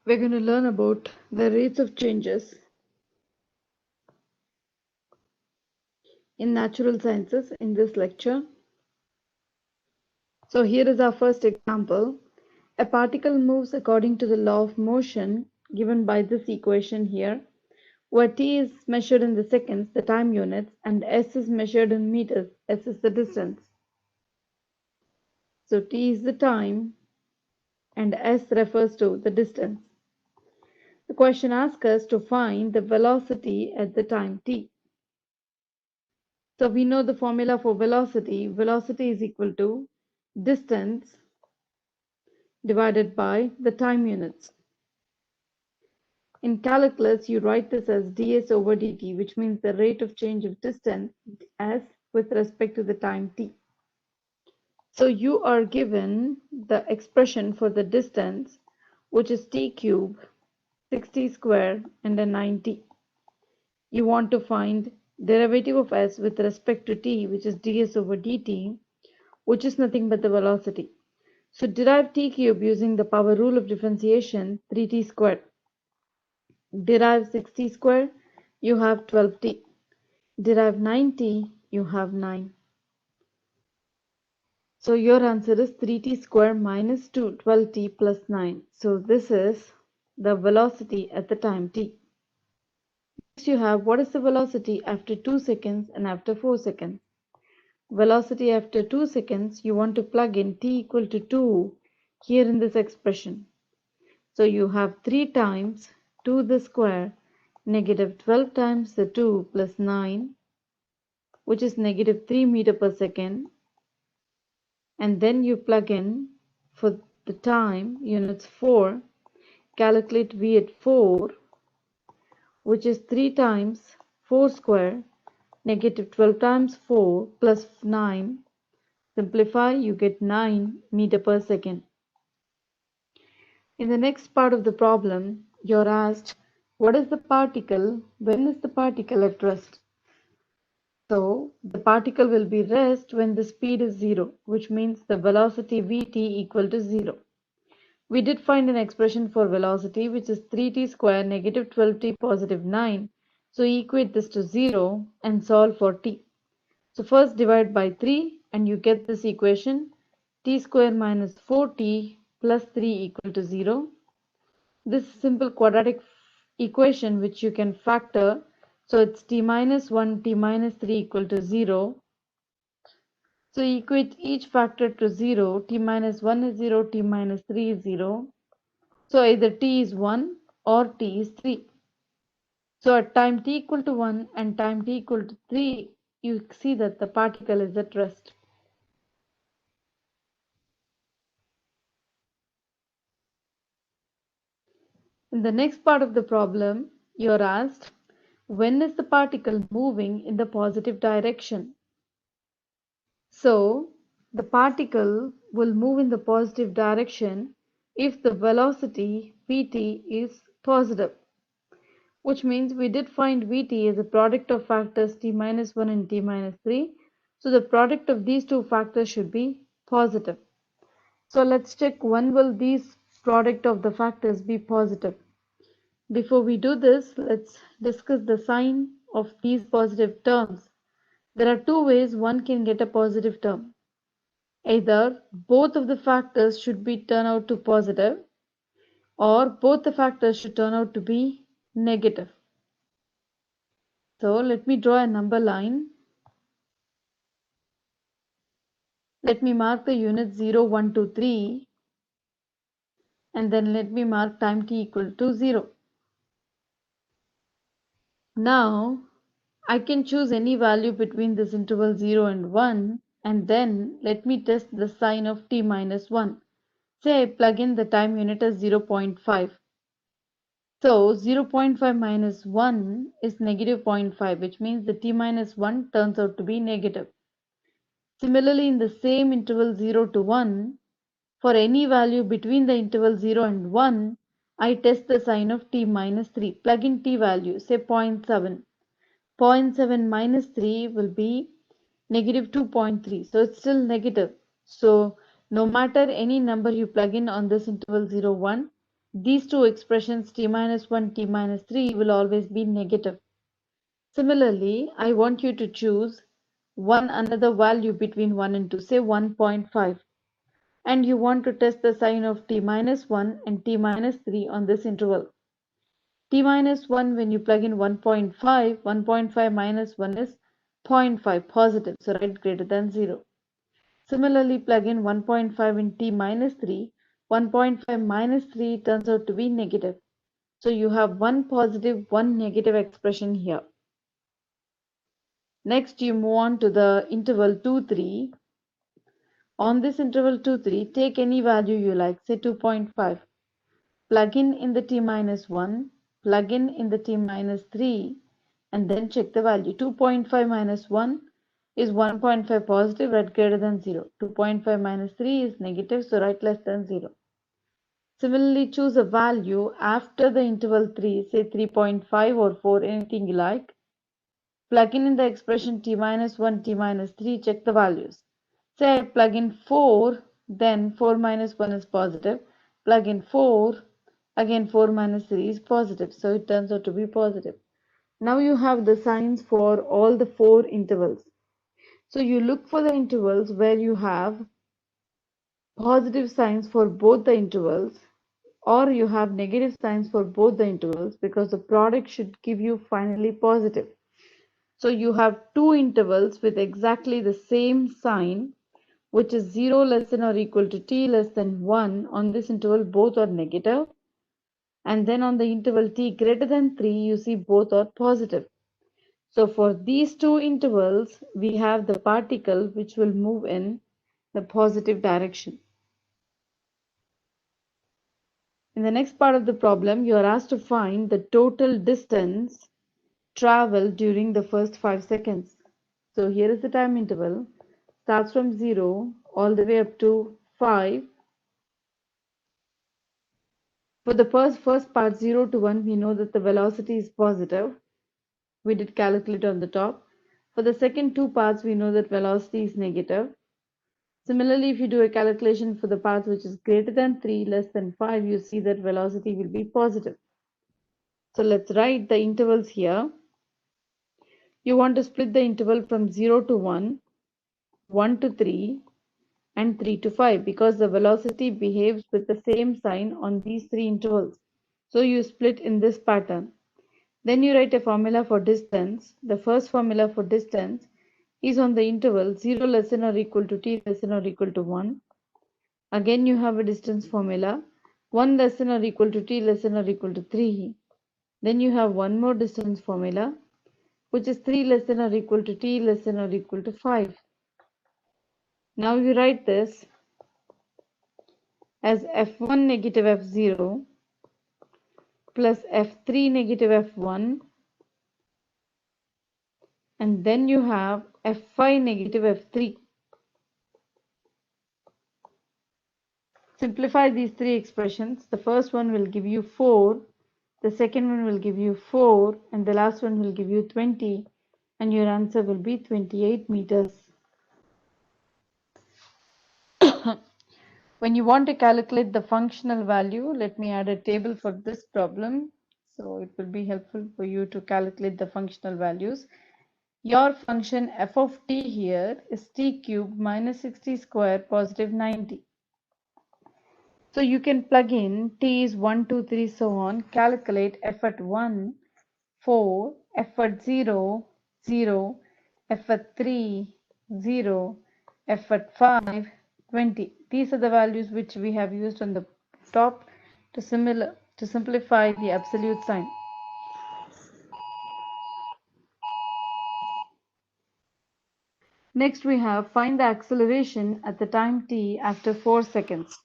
We're going to learn about the rates of changes in natural sciences in this lecture. So here is our first example. A particle moves according to the law of motion given by this equation here, where t is measured in the seconds, the time units, and s is measured in meters, s is the distance. So t is the time and s refers to the distance. The question asks us to find the velocity at the time t. So we know the formula for velocity. Velocity is equal to distance divided by the time units. In calculus, you write this as ds over dt, which means the rate of change of distance s with respect to the time t. So you are given the expression for the distance, which is t cube, 60 square, and a 90. You want to find derivative of s with respect to t, which is ds over dt, which is nothing but the velocity. So derive t cube using the power rule of differentiation, 3t squared. Derive 60 squared, you have 12t. Derive 90, you have 9. So your answer is 3t squared minus 12t plus 9. So this is the velocity at the time t. Next you have what is the velocity after 2 seconds and after 4 seconds. Velocity after 2 seconds, you want to plug in t equal to 2 here in this expression. So you have 3 times 2 the square, negative 12 times the 2 plus 9, which is negative 3 meter per second. And then you plug in for the time units 4, calculate V at 4, which is 3 times 4 square, negative 12 times 4 plus 9. Simplify, you get 9 meter per second. In the next part of the problem, you're asked, what is the particle? When is the particle at rest? So, the particle will be rest when the speed is 0, which means the velocity Vt equal to 0. We did find an expression for velocity, which is 3t square negative 12t positive 9. So, equate this to 0 and solve for t. So, first divide by 3 and you get this equation, t square minus 4t plus 3 equal to 0. This simple quadratic equation which you can factor, so it's t minus 1, t minus 3 equal to 0. So equate each factor to 0, t minus 1 is 0, t minus 3 is 0. So either t is 1 or t is 3. So at time t equal to 1 and time t equal to 3, you see that the particle is at rest. In the next part of the problem, you are asked, when is the particle moving in the positive direction? So, the particle will move in the positive direction if the velocity Vt is positive, which means we did find Vt as a product of factors t minus 1 and t minus 3. So, the product of these two factors should be positive. So, let's check when will these product of the factors be positive. Before we do this, let's discuss the sign of these positive terms. There are two ways one can get a positive term. Either both of the factors should be turn out to positive or both the factors should turn out to be negative. So let me draw a number line. Let me mark the units 0, 1, 2, 3 and then let me mark time t equal to 0. Now I can choose any value between this interval 0 and 1 and then let me test the sign of t minus 1. Say I plug in the time unit as 0.5. So 0.5 minus 1 is negative 0.5, which means the t minus 1 turns out to be negative. Similarly, in the same interval 0 to 1, for any value between the interval 0 and 1, I test the sign of t minus 3. Plug in t value, say 0.7. 0.7 minus 3 will be negative 2.3. So it's still negative. So no matter any number you plug in on this interval 0, 1, these two expressions t minus 1, t minus 3 will always be negative. Similarly, I want you to choose one another value between 1 and 2, say 1.5. And you want to test the sign of t minus 1 and t minus 3 on this interval. T minus 1, when you plug in 1.5, 1.5 minus 1 is 0.5 positive, so write greater than 0. Similarly, plug in 1.5 in t minus 3, 1.5 minus 3 turns out to be negative. So you have one positive, one negative expression here. Next, you move on to the interval 2, 3. On this interval 2, 3, take any value you like, say 2.5. Plug in the t minus 1, plug in the t minus 3, and then check the value. 2.5 minus 1 is 1.5 positive, write greater than 0. 2.5 minus 3 is negative, so write less than 0. Similarly, choose a value after the interval 3, say 3.5 or 4, anything you like. Plug in the expression t minus 1, t minus 3, check the values. Say I plug in 4, then 4 minus 1 is positive. Plug in 4, again 4 minus 3 is positive, so it turns out to be positive. Now you have the signs for all the 4 intervals. So you look for the intervals where you have positive signs for both the intervals, or you have negative signs for both the intervals, because the product should give you finally positive. So you have two intervals with exactly the same sign, which is 0 less than or equal to t less than 1. On this interval, both are negative. And then on the interval t greater than 3, you see both are positive. So for these two intervals, we have the particle which will move in the positive direction. In the next part of the problem, you are asked to find the total distance traveled during the first 5 seconds. So here is the time interval. Starts from 0 all the way up to 5. For the first part 0 to 1, we know that the velocity is positive. We did calculate on the top. For the second two parts, we know that velocity is negative. Similarly, if you do a calculation for the path which is greater than 3, less than 5, you see that velocity will be positive. So let's write the intervals here. You want to split the interval from 0 to 1, 1 to 3, and 3 to 5, because the velocity behaves with the same sign on these three intervals. So you split in this pattern. Then you write a formula for distance. The first formula for distance is on the interval 0 less than or equal to t less than or equal to 1. Again you have a distance formula, 1 less than or equal to t less than or equal to 3. Then you have one more distance formula, which is 3 less than or equal to t less than or equal to 5. Now you write this as f1 negative f0 plus f3 negative f1, and then you have f5 negative f3. Simplify these three expressions. The first one will give you 4, the second one will give you 4, and the last one will give you 20, and your answer will be 28 meters. When you want to calculate the functional value, let me add a table for this problem. So it will be helpful for you to calculate the functional values. Your function f of t here is t cubed minus 60 square positive 90. So you can plug in t is 1, 2, 3, so on. Calculate f at 1, 4, f at 0, 0, f at 3, 0, f at 5, 20. These are the values which we have used on the top to simplify the absolute sign. Next we have find the acceleration at the time t after 4 seconds.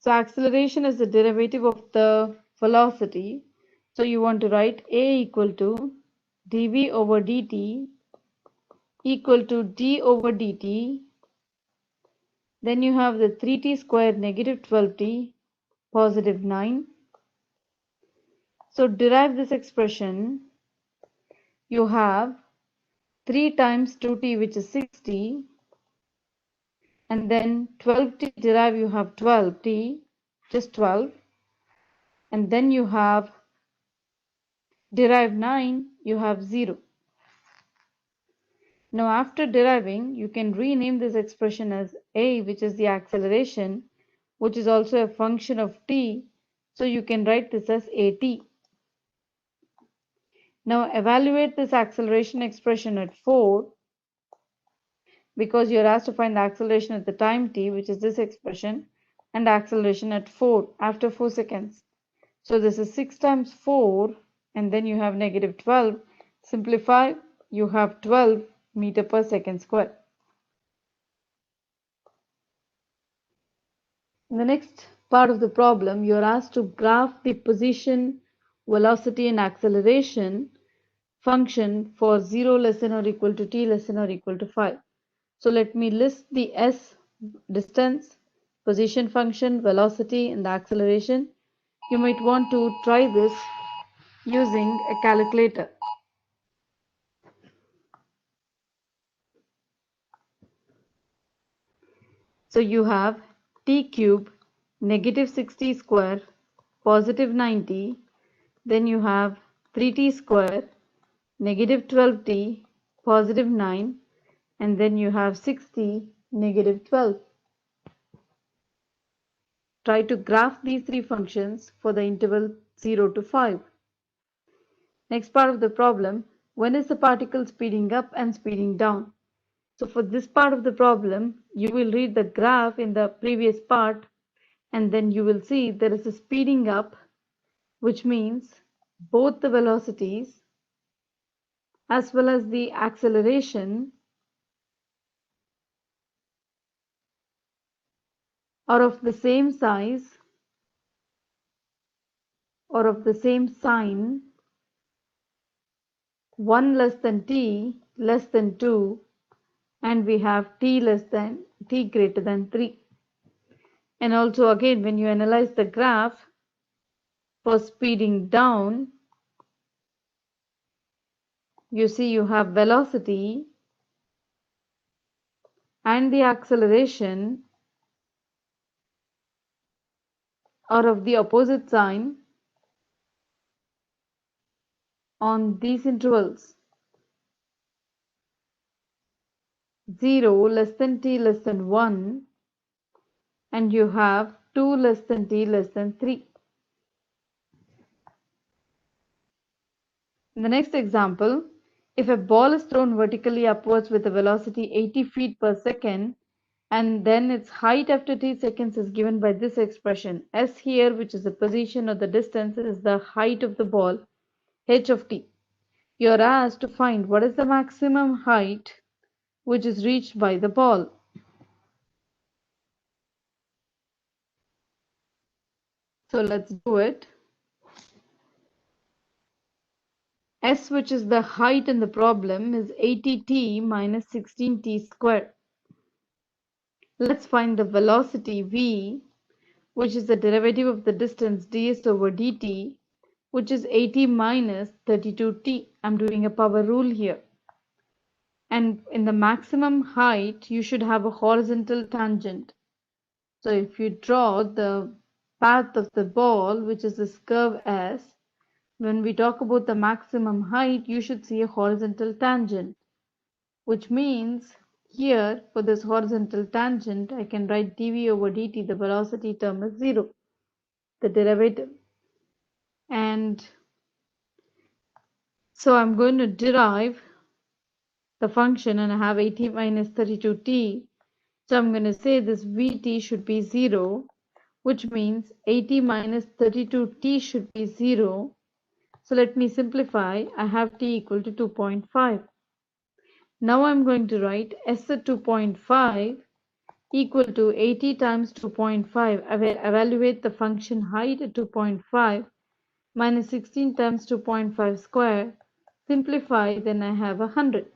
So acceleration is the derivative of the velocity. So you want to write a equal to dv over dt equal to d over dt. Then you have the 3t squared negative 12t positive 9. So derive this expression. You have 3 times 2t, which is 6t, and then 12t derive, you have 12t, just 12, and then you have derive 9, you have 0. Now after deriving, you can rename this expression as a, which is the acceleration, which is also a function of t, so you can write this as at. Now evaluate this acceleration expression at 4, because you're asked to find the acceleration at the time t, which is this expression, and acceleration at 4 after 4 seconds. So this is 6 times 4, and then you have negative 12. Simplify, you have 12 meter per second square. In the next part of the problem, you are asked to graph the position, velocity, and acceleration function for 0 less than or equal to t less than or equal to 5. So let me list the s, distance, position function, velocity, and the acceleration. You might want to try this using a calculator. So you have t cube, negative 60 square, positive 90. Then you have 3t square, negative 12t, positive 9. And then you have 60, negative 12. Try to graph these three functions for the interval 0 to 5. Next part of the problem, when is the particle speeding up and speeding down? So for this part of the problem, you will read the graph in the previous part, and then you will see there is a speeding up, which means both the velocities as well as the acceleration are of the same size or of the same sign, 1 less than t less than 2, and we have t less than t greater than 3. And also again, when you analyze the graph for speeding down, you see you have velocity and the acceleration are of the opposite sign on these intervals. 0 less than t less than 1, and you have 2 less than t less than 3. In the next example, if a ball is thrown vertically upwards with a velocity 80 feet per second, and then its height after t seconds is given by this expression, s here, which is the position or the distance, is the height of the ball, h of t. You are asked to find what is the maximum height which is reached by the ball. So let's do it. S, which is the height in the problem, is 80t minus 16t squared. Let's find the velocity v, which is the derivative of the distance ds over dt, which is 80 minus 32t. I'm doing a power rule here. And in the maximum height, you should have a horizontal tangent. So if you draw the path of the ball, which is this curve S, when we talk about the maximum height, you should see a horizontal tangent, which means here for this horizontal tangent, I can write dv over dt, the velocity term is 0, the derivative. And so I'm going to derive the function, and I have 80 minus 32t. So I'm going to say this vt should be 0, which means 80 minus 32t should be 0. So let me simplify. I have t equal to 2.5. Now I'm going to write s at 2.5 equal to 80 times 2.5. I will evaluate the function height at 2.5 minus 16 times 2.5 square. Simplify, then I have 100.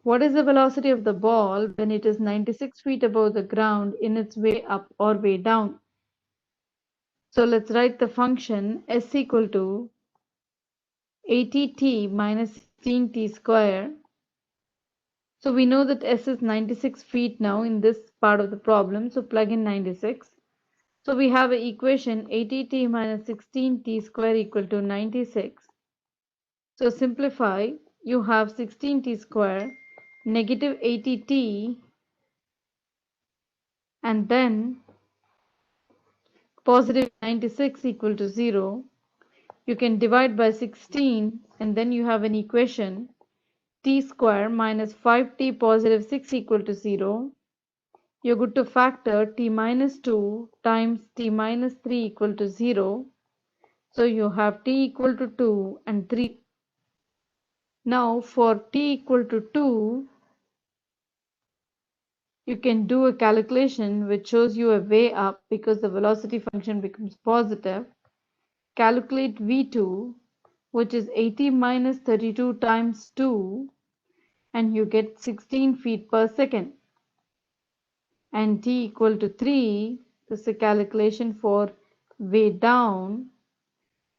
What is the velocity of the ball when it is 96 feet above the ground in its way up or way down? So let's write the function s equal to 80t minus 16t square So we know that S is 96 feet now in this part of the problem. So plug in 96. So we have an equation 80t minus 16t square equal to 96. So simplify, you have 16t square, negative 80t, and then positive 96 equal to 0. You can divide by 16 and then you have an equation t square minus 5t positive 6 equal to 0. You're good to factor t minus 2 times t minus 3 equal to 0. So you have t equal to 2 and 3. Now for t equal to 2, you can do a calculation which shows you a way up because the velocity function becomes positive. Calculate v2, which is 80 minus 32 times 2, and you get 16 feet per second. And t equal to 3, this is a calculation for way down.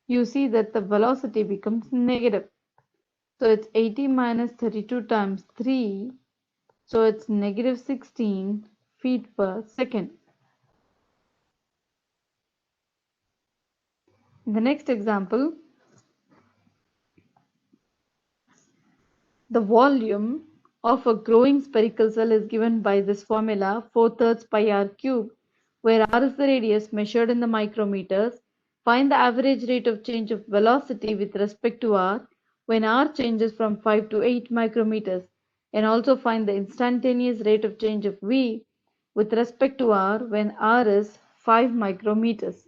You see that the velocity becomes negative. So it's 80 minus 32 times 3, so it's negative 16 feet per second. In the next example, the volume of a growing spherical cell is given by this formula 4/3 pi r cube, where r is the radius measured in the micrometers. Find the average rate of change of velocity with respect to r when r changes from 5 to 8 micrometers, and also find the instantaneous rate of change of v with respect to r when r is 5 micrometers.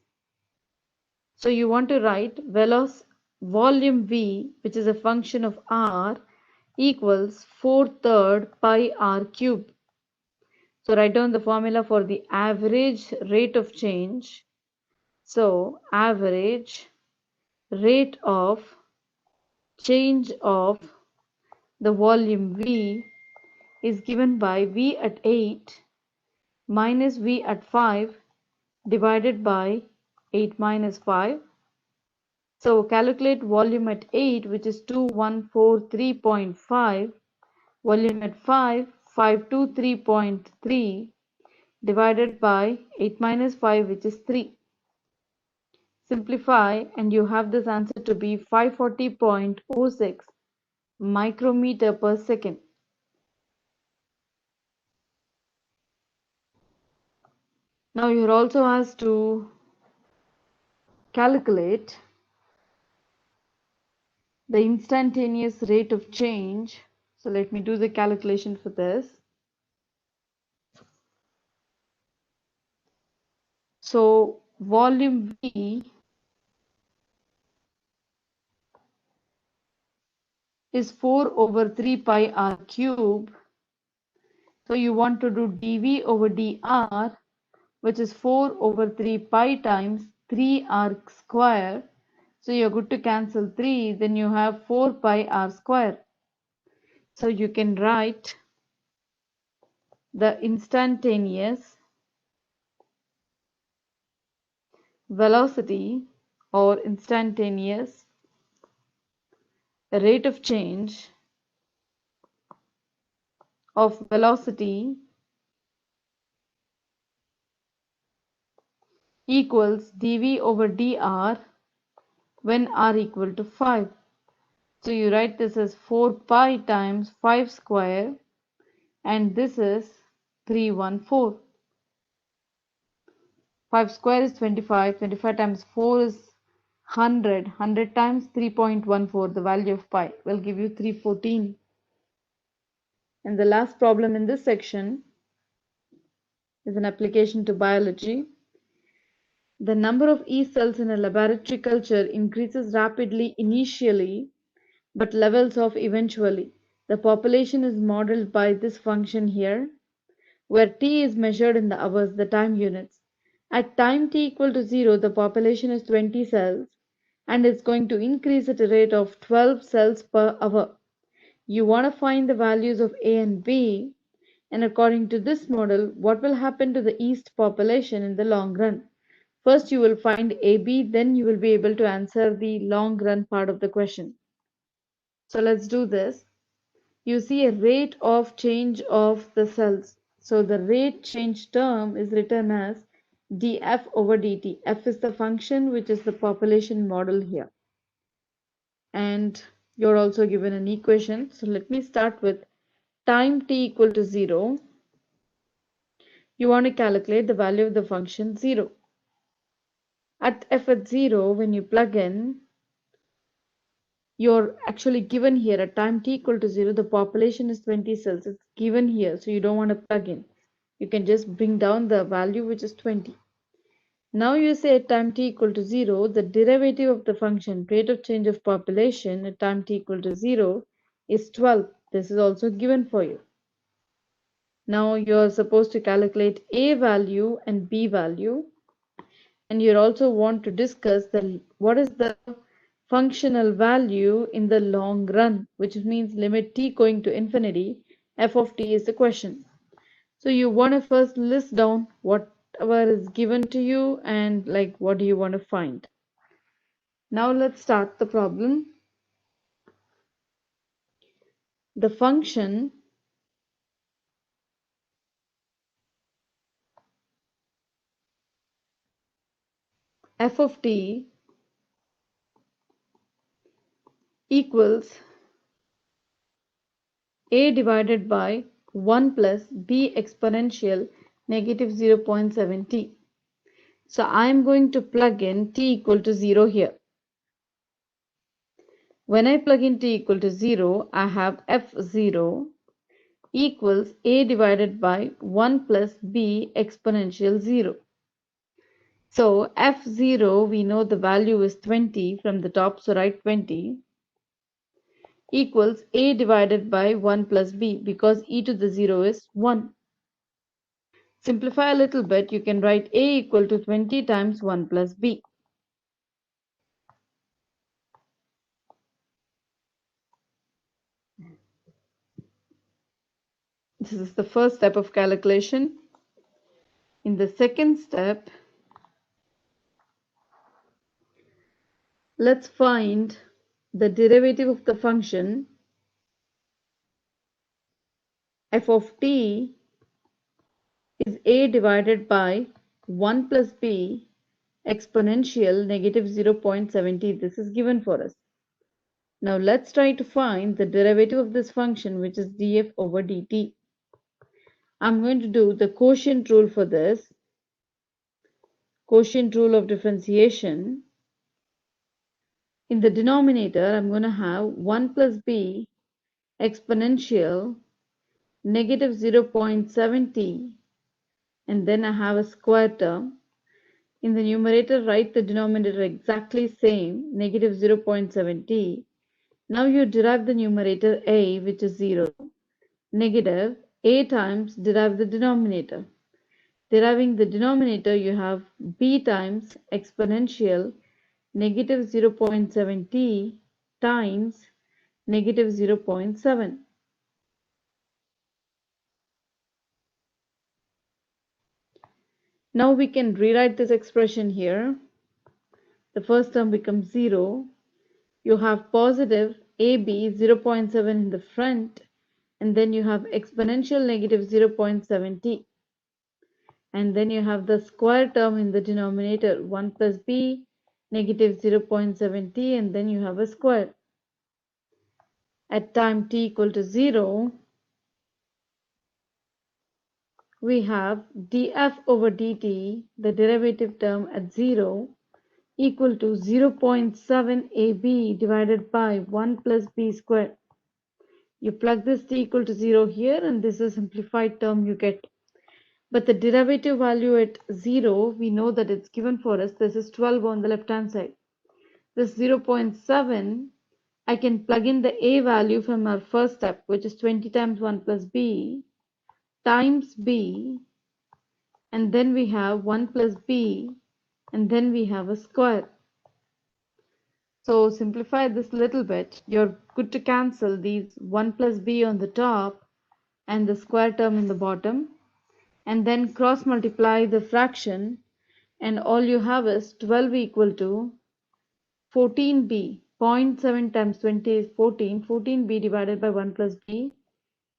So you want to write volume v, which is a function of r, equals 4/3 pi r cube. So write down the formula for the average rate of change. So average rate of change of the volume v is given by v at 8 minus v at 5 divided by 8 minus 5. So calculate volume at 8, which is 2143.5, volume at 5, 523.3, divided by 8 minus 5, which is 3. Simplify and you have this answer to be 540.06 micrometer per second. Now you're also asked to calculate the instantaneous rate of change. So let me do the calculation for this. So volume V is 4 over 3 pi r cube. So you want to do dV over dr, which is 4 over 3 pi times 3r square. So you're good to cancel 3, then you have 4 pi r square. So you can write the instantaneous velocity or instantaneous rate of change of velocity equals dV over dr when r equal to 5. So you write this as 4 pi times 5 square, and this is 314. 5 square is 25, 25 times 4 is 100, 100 times 3.14, the value of pi will give you 314. And the last problem in this section is an application to biology. The number of yeast cells in a laboratory culture increases rapidly initially, but levels off eventually. The population is modeled by this function here, where t is measured in the hours, the time units. At time t equal to 0, the population is 20 cells and it's going to increase at a rate of 12 cells per hour. You want to find the values of A and B, and according to this model, what will happen to the yeast population in the long run? First you will find AB, then you will be able to answer the long run part of the question. So let's do this. you see a rate of change of the cells. So the rate change term is written as df over dt. F is the function, which is the population model here. And you're also given an equation. So let me start with time t equal to 0. You want to calculate the value of the function 0. At f at 0, when you plug in, you're actually given here at time t equal to 0, the population is 20 cells. It's given here, so you don't want to plug in. You can just bring down the value, which is 20. Now you say at time t equal to 0, the derivative of the function rate of change of population at time t equal to 0 is 12. This is also given for you. Now you're supposed to calculate a value and b value, and you also want to discuss what is the functional value in the long run, which means limit t going to infinity, f of t is the question. So you want to first list down whatever is given to you and like what do you want to find. Now let's start the problem. The function f of t equals a divided by 1 plus b exponential negative 0.7 t. So I am going to plug in t equal to 0 here. When I plug in t equal to 0, I have f0 equals a divided by 1 plus b exponential 0. So f0, we know the value is 20 from the top, so write 20 equals a divided by 1 plus b because e to the 0 is 1. Simplify a little bit, you can write a equal to 20 times 1 plus b. This is the first step of calculation. In the second step, let's find the derivative of the function f of t is a divided by 1 plus b exponential negative 0.70. This is given for us. Now let's try to find the derivative of this function, which is df over dt. I'm going to do the quotient rule for this. Quotient rule of differentiation. In the denominator, I'm going to have 1 plus b exponential negative 0.7t, and then I have a square term. In the numerator, write the denominator exactly same, negative 0.7t. Now you derive the numerator a, which is 0, negative a times derive the denominator. Deriving the denominator, you have b times exponential negative 0.7t times negative 0.7. Now we can rewrite this expression here. The first term becomes 0. You have positive AB 0.7 in the front, and then you have exponential negative 0.7t. And then you have the square term in the denominator, 1 plus b negative 0.7t, and then you have a square. At time t equal to 0, we have df over dt, the derivative term at 0, equal to 0.7 ab divided by 1 plus b squared. You plug this t equal to 0 here, and this is a simplified term you get. But the derivative value at 0, we know that it's given for us. This is 12 on the left hand side. This 0.7, I can plug in the a value from our first step, which is 20 times 1 plus b times b, and then we have 1 plus b, and then we have a square. So simplify this little bit. You're good to cancel these 1 plus b on the top and the square term in the bottom, and then cross multiply the fraction, and all you have is 12 equal to 14b. 0.7 times 20 is 14. 14b divided by 1 plus b.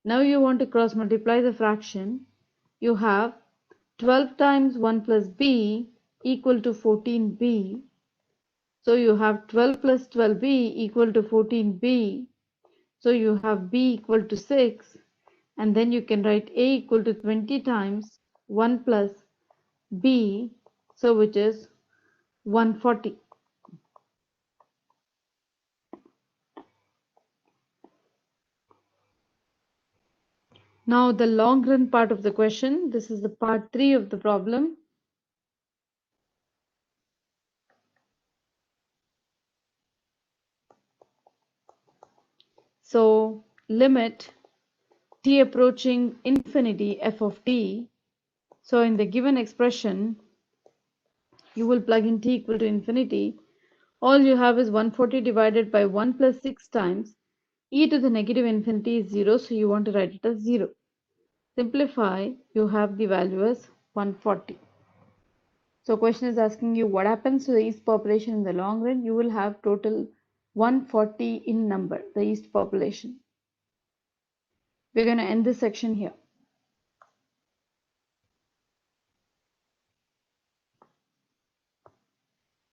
Now you want to cross multiply the fraction. You have 12 times 1 plus b equal to 14b. So you have 12 plus 12b equal to 14b. So you have b equal to 6. And then you can write a equal to 20 times 1 plus b. So which is 140. Now the long run part of the question. This is the part 3 of the problem. So limit t approaching infinity f of t. So in the given expression, you will plug in t equal to infinity. All you have is 140 divided by 1 plus 6 times e to the negative infinity is 0. So you want to write it as 0. Simplify, you have the value as 140. So question is asking you what happens to the yeast population in the long run. You will have total 140 in number, the yeast population. We're going to end this section here.